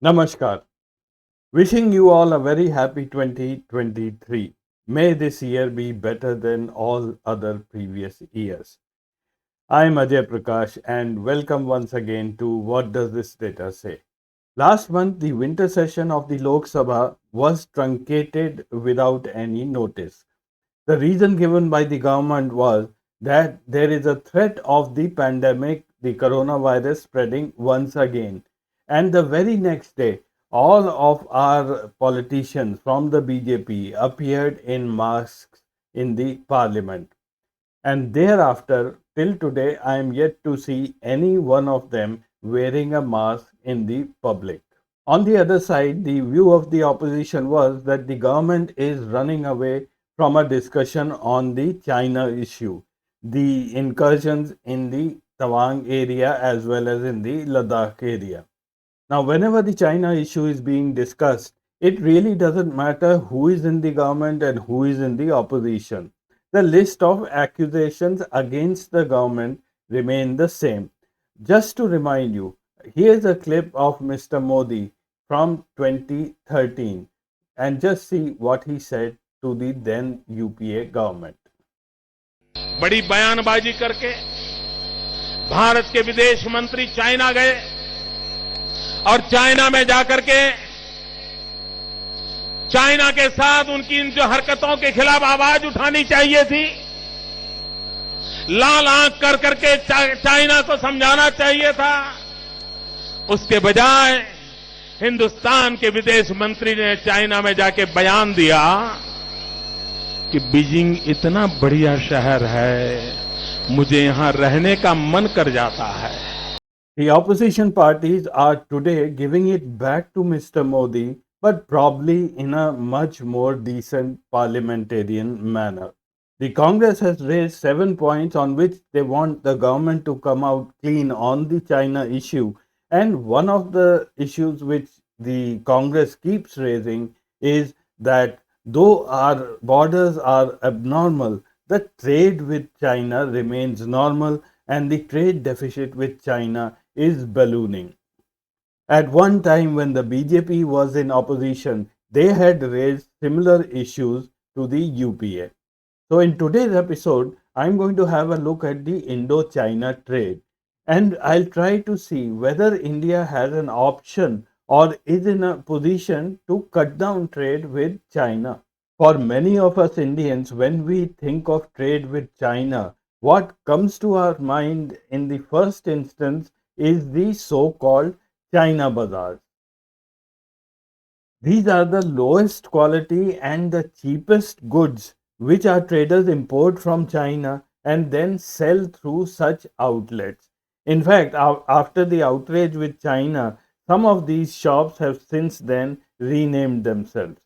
Namaskar. Wishing you all a very happy 2023. May this year be better than all other previous years. I am Ajay Prakash and welcome once again to What Does This Data Say? Last month, the winter session of the Lok Sabha was truncated without any notice. The reason given by the government was that there is a threat of the pandemic, the coronavirus spreading once again. And the very next day, all of our politicians from the BJP appeared in masks in the parliament. And thereafter, till today, I am yet to see any one of them wearing a mask in the public. On the other side, the view of the opposition was that the government is running away from a discussion on the China issue, the incursions in the Tawang area as well as in the Ladakh area. Now, whenever the China issue is being discussed, it really doesn't matter who is in the government and who is in the opposition. The list of accusations against the government remain the same. Just to remind you, here's a clip of Mr. Modi from 2013 and just see what he said to the then UPA government. बड़ी बयानबाजी करके भारत के विदेश मंत्री China गए और China में जाकर के चाइना के साथ उनकी इन जो हरकतों के खिलाफ आवाज उठानी चाहिए थी, लाल आंख कर करके चाइना को समझाना चाहिए था। उसके बजाय हिंदुस्तान के विदेश मंत्री ने चाइना में जाके बयान दिया कि बीजिंग इतना बढ़िया शहर है, मुझे यहां रहने का मन कर जाता है। The opposition parties are today giving it back to Mr. Modi, but probably in a much more decent parliamentarian manner. The Congress has raised 7 points on which they want the government to come out clean on the China issue. And one of the issues which the Congress keeps raising is that though our borders are abnormal, the trade with China remains normal and the trade deficit with China is ballooning. At one time when the BJP was in opposition, they had raised similar issues to the UPA. So in today's episode, I'm going to have a look at the Indo-China trade and I'll try to see whether India has an option or is in a position to cut down trade with China. For many of us Indians, when we think of trade with China, what comes to our mind in the first instance is the so-called China bazaars. These are the lowest quality and the cheapest goods which our traders import from China and then sell through such outlets. In fact, after the outrage with China, some of these shops have since then renamed themselves,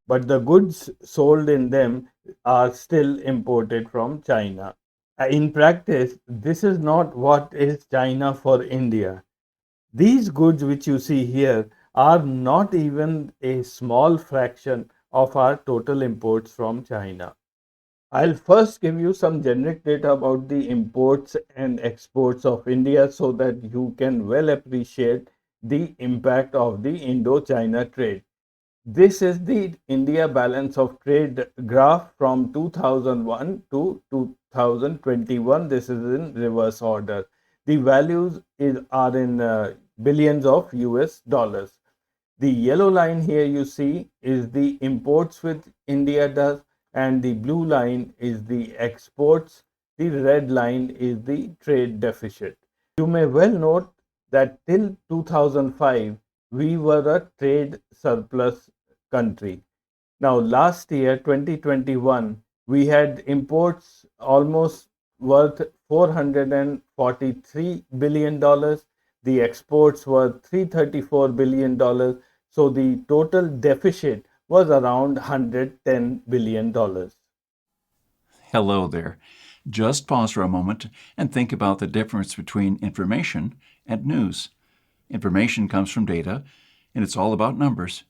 but the goods sold in them are still imported from China. In practice, this is not what is China for India. These goods which you see here are not even a small fraction of our total imports from China. I'll first give you some generic data about the imports and exports of India so that you can well appreciate the impact of the Indo-China trade. This is the India balance of trade graph from 2001 to 2021. This is in reverse order. The values are in billions of US dollars. The yellow line here you see is the imports which India does, and the blue line is the exports. The red line is the trade deficit. You may well note that till 2005, we were a trade surplus country. Now, last year, 2021, we had imports almost worth $443 billion. The exports were $334 billion. So the total deficit was around $110 billion. Hello there. Just pause for a moment and think about the difference between information and news. Information comes from data, and it's all about numbers.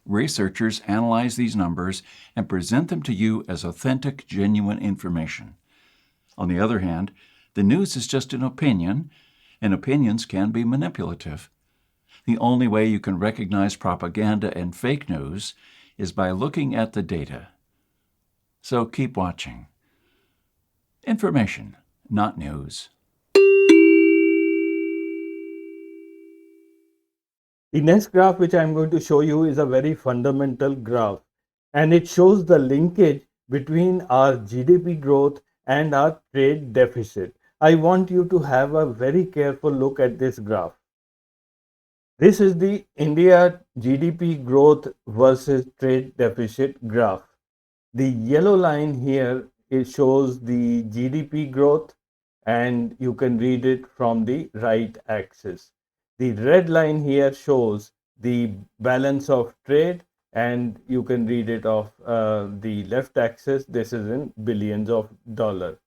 Researchers analyze these numbers and present them to you as authentic, genuine information. On the other hand, the news is just an opinion, and opinions can be manipulative. The only way you can recognize propaganda and fake news is by looking at the data. So keep watching. Information, not news. The next graph which I'm going to show you is a very fundamental graph, and it shows the linkage between our GDP growth and our trade deficit. I want you to have a very careful look at this graph. This is the India GDP growth versus trade deficit graph. The yellow line here, it shows the GDP growth, and you can read it from the right axis. The red line here shows the balance of trade, and you can read it off the left axis. This is in billions of dollars.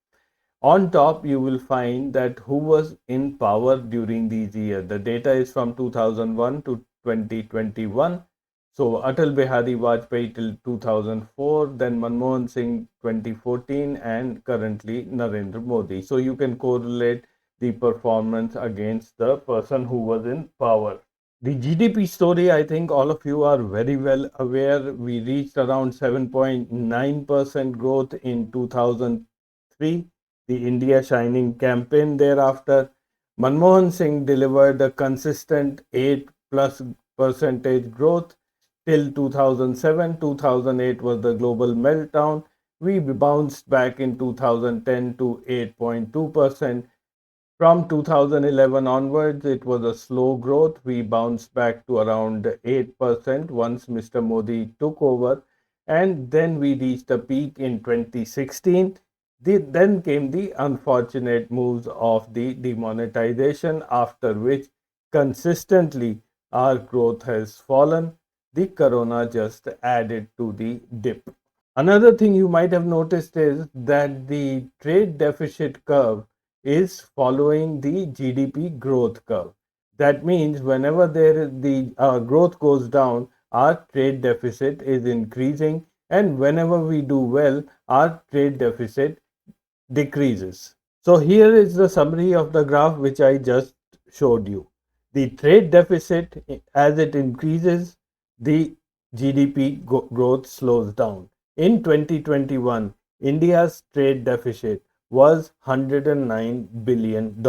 On top, you will find that who was in power during these years. The data is from 2001 to 2021. So Atal Bihari Vajpayee till 2004, then Manmohan Singh 2014, and currently Narendra Modi. So you can correlate the performance against the person who was in power. The GDP story, I think all of you are very well aware. We reached around 7.9% growth in 2003, the India Shining campaign thereafter. Manmohan Singh delivered a consistent 8 plus percentage growth till 2007. 2008 was the global meltdown. We bounced back in 2010 to 8.2%. From 2011 onwards, it was a slow growth. We bounced back to around 8% once Mr. Modi took over. And then we reached a peak in 2016. Then came the unfortunate moves of the demonetization, after which consistently our growth has fallen. The corona just added to the dip. Another thing you might have noticed is that the trade deficit curve is following the GDP growth curve. That means whenever there is the growth goes down, our trade deficit is increasing, and whenever we do well, our trade deficit decreases. So here is the summary of the graph which I just showed you. The trade deficit, as it increases, the GDP growth slows down. In 2021, India's trade deficit was $109 billion.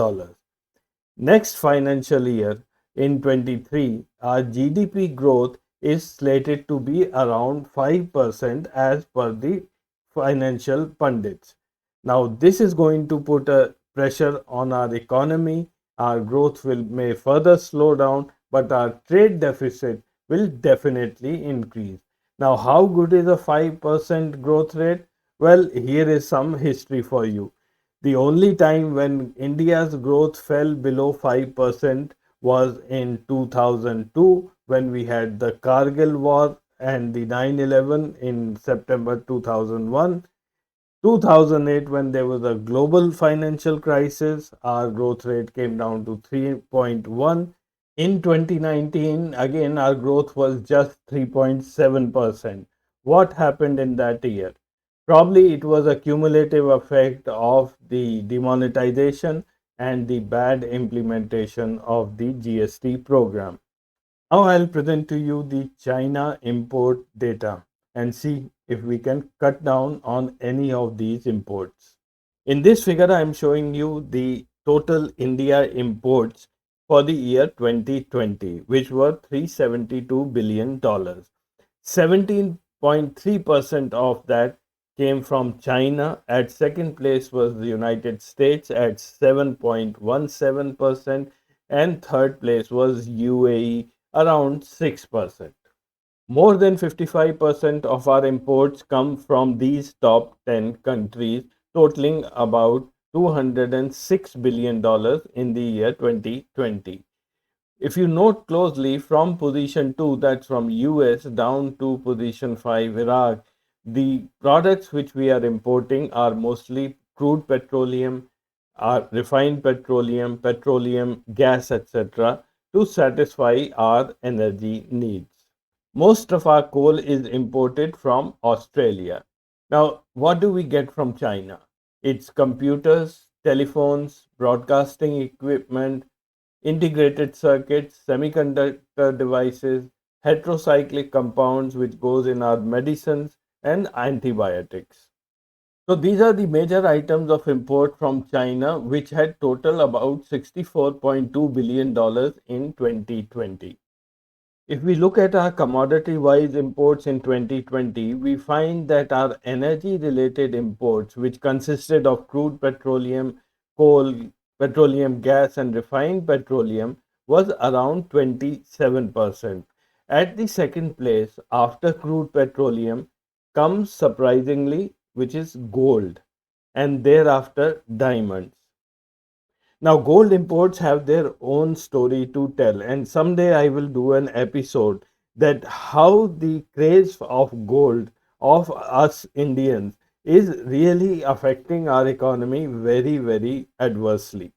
Next financial year, in 23, our GDP growth is slated to be around 5% as per the financial pundits. Now, this is going to put a pressure on our economy. Our growth may further slow down, but our trade deficit will definitely increase. Now, how good is a 5% growth rate? Well, here is some history for you. The only time when India's growth fell below 5% was in 2002, when we had the Kargil War and the 9/11 in September 2001. 2008, when there was a global financial crisis, our growth rate came down to 3.1. In 2019, again, our growth was just 3.7%. What happened in that year? Probably it was a cumulative effect of the demonetization and the bad implementation of the GST program. Now I'll present to you the China import data and see if we can cut down on any of these imports. In this figure, I'm showing you the total India imports for the year 2020, which were $372 billion. 17.3% of that came from China. At second place was the United States at 7.17%, and third place was UAE around 6%. More than 55% of our imports come from these top 10 countries, totaling about $206 billion in the year 2020. If you note closely, from position 2, that's from US, down to position 5, Iraq, the products which we are importing are mostly crude petroleum, refined petroleum, petroleum gas, etc., to satisfy our energy needs. Most of our coal is imported from Australia. Now, what do we get from China? It's computers, telephones, broadcasting equipment, integrated circuits, semiconductor devices, heterocyclic compounds which goes in our medicines and antibiotics. So these are the major items of import from China which had total about $64.2 billion in 2020. If we look at our commodity wise imports in 2020, we find that our energy related imports, which consisted of crude petroleum, coal, petroleum gas, and refined petroleum, was around 27%. At the second place, after crude petroleum, comes surprisingly, which is gold, and thereafter diamonds. Now, gold imports have their own story to tell, and someday I will do an episode that how the craze of gold of us Indians is really affecting our economy very, very adversely.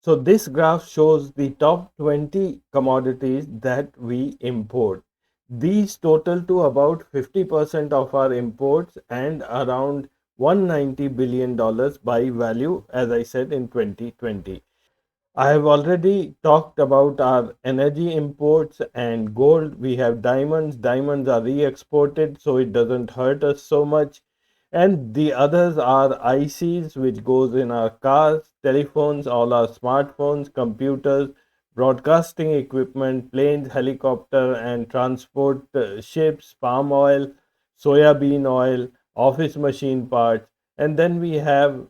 So, this graph shows the top 20 commodities that we import. These total to about 50% of our imports and around $190 billion by value, as I said in 2020. I have already talked about our energy imports and gold. We have diamonds. Diamonds are re exported, so it doesn't hurt us so much. And the others are ICs, which goes in our cars, telephones, all our smartphones, computers, broadcasting equipment, planes, helicopter and transport ships, palm oil, soya bean oil, office machine parts, and then we have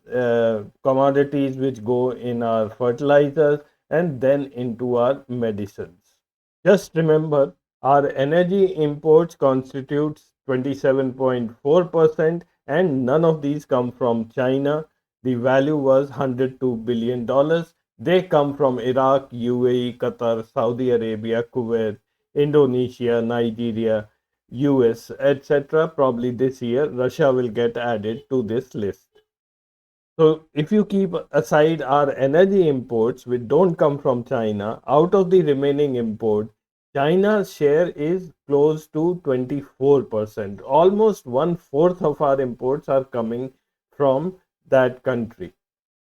commodities which go in our fertilizers and then into our medicines. Just remember, our energy imports constitutes 27.4% and none of these come from China. The value was $102 billion. They come from Iraq, UAE, Qatar, Saudi Arabia, Kuwait, Indonesia, Nigeria, US, etc. Probably this year, Russia will get added to this list. So, if you keep aside our energy imports, which don't come from China, out of the remaining import, China's share is close to 24%. Almost one fourth of our imports are coming from that country.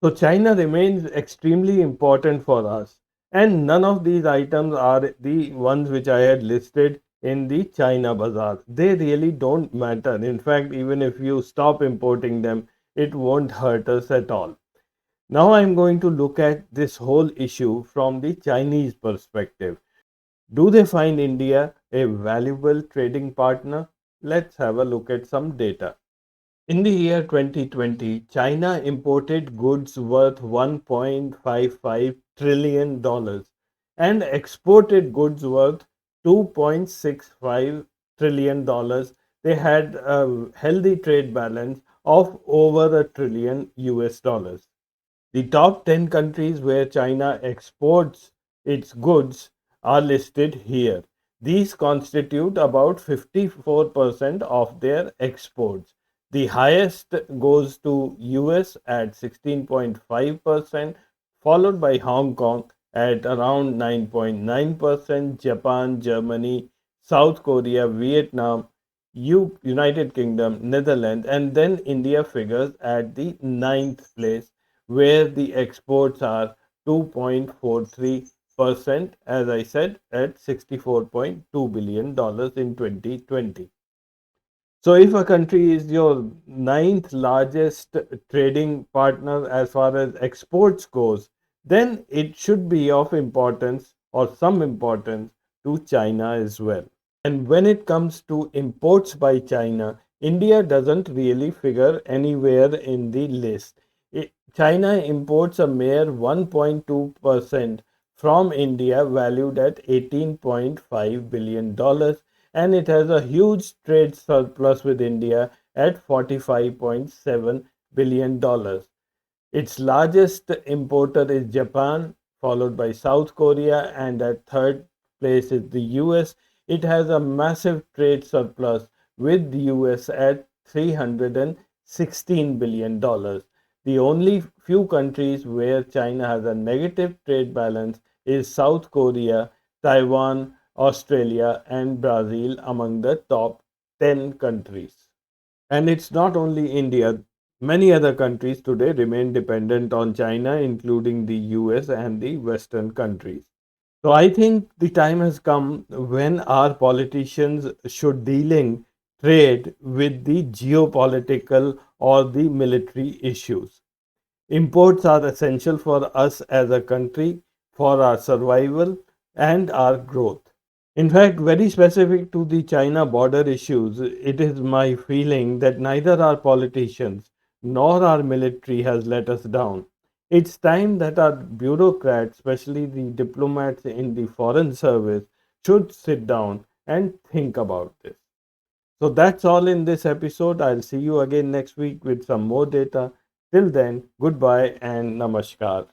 So China remains extremely important for us, and none of these items are the ones which I had listed in the China bazaar. They really don't matter. In fact, even if you stop importing them, it won't hurt us at all. Now I'm going to look at this whole issue from the Chinese perspective. Do they find India a valuable trading partner? Let's have a look at some data. In the year 2020, China imported goods worth $1.55 trillion dollars and exported goods worth $2.65 trillion dollars. They had a healthy trade balance of over a trillion US dollars. The top 10 countries where China exports its goods are listed here. These constitute about 54% of their exports. The highest goes to US at 16.5%, followed by Hong Kong at around 9.9%, Japan, Germany, South Korea, Vietnam, United Kingdom, Netherlands, and then India figures at the ninth place where the exports are 2.43%, as I said, at $64.2 billion in 2020. So, if a country is your ninth largest trading partner as far as exports goes, then it should be of importance or some importance to China as well. And when it comes to imports by China, India doesn't really figure anywhere in the list. China imports a mere 1.2% from India, valued at $18.5 billion, and it has a huge trade surplus with India at $45.7 billion. Its largest importer is Japan, followed by South Korea, and at third place is the US. It has a massive trade surplus with the US at $316 billion. The only few countries where China has a negative trade balance is South Korea, Taiwan, Australia, and Brazil among the top 10 countries. And it's not only India. Many other countries today remain dependent on China, including the US and the Western countries. So I think the time has come when our politicians should dealing trade with the geopolitical or the military issues. Imports are essential for us as a country, for our survival and our growth. In fact, very specific to the China border issues, it is my feeling that neither our politicians nor our military has let us down. It's time that our bureaucrats, especially the diplomats in the foreign service, should sit down and think about this. So that's all in this episode. I'll see you again next week with some more data. Till then, goodbye and namaskar.